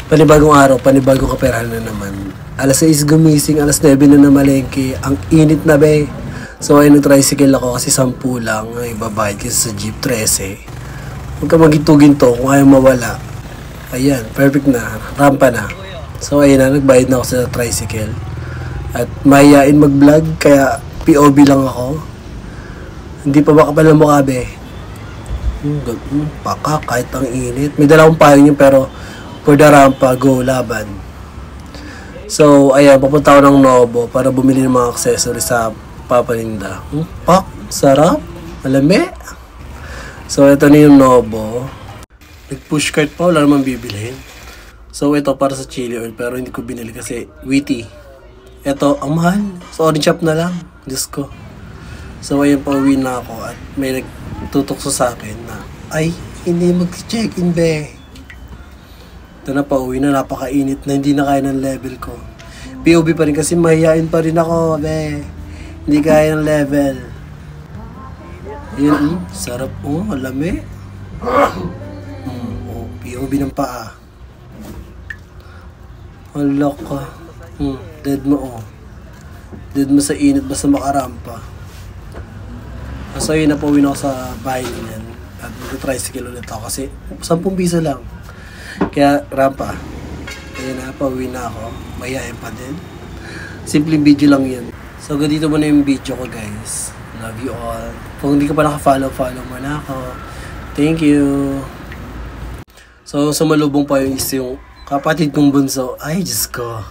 Panibagong araw, panibagong kaperahan na naman. Alas 6 gumising, alas 9 na namalengke. Ang init na be. So ayun, nag-tricycle ako kasi 10 lang. Ay, babayad kasi sa jeep 13. Huwag ka magitugin to kung ayaw mawala. Ayan, perfect na. Rampa na. So ayun na, nagbayad na ako sa tricycle. At mahihain mag-vlog, kaya POV lang ako. Hindi pa ba kapal ng mukha be? Paka, kahit ang init. May dalawang payo niyo pero for the rampa, go, laban. So, ayan, papunta ako ng Novo para bumili ng mga accessories sa papaninda. Pak, sarap, malami. So, ito na yung Novo. Nag-push cart pa, wala naman bibilhin. So, ito para sa chili oil, pero hindi ko binili kasi witty. Ito, ang mahal. So, orange shop na lang. Diyos ko. So, ayan, pauwi na ako at may nagtutukso sa akin na, ay, hindi mag-check-in, be. Ito na, pauwi na, napakainit na, hindi na kaya ng level ko. POV pa rin kasi mahihain pa rin ako, be. Hindi kaya ng level. Yun, sarap, alami. POV ng paa. Hala ka. Dead mo, Dead mo sa init, basta makarampa. So yun, napauwi na ako sa bahay niyan. At mag-tricycle ulit ako kasi 10 piso lang. Kaya rampa. Ayun na, pauwi na ako. Mayayain pa din. Simpleng video lang yun. So ganito muna yung video ko, guys. Love you all. Kung hindi ka pa naka-follow, follow mo na ako. Thank you. So sumalubong pa yung kapatid kong bunso. Ay, Diyos ko.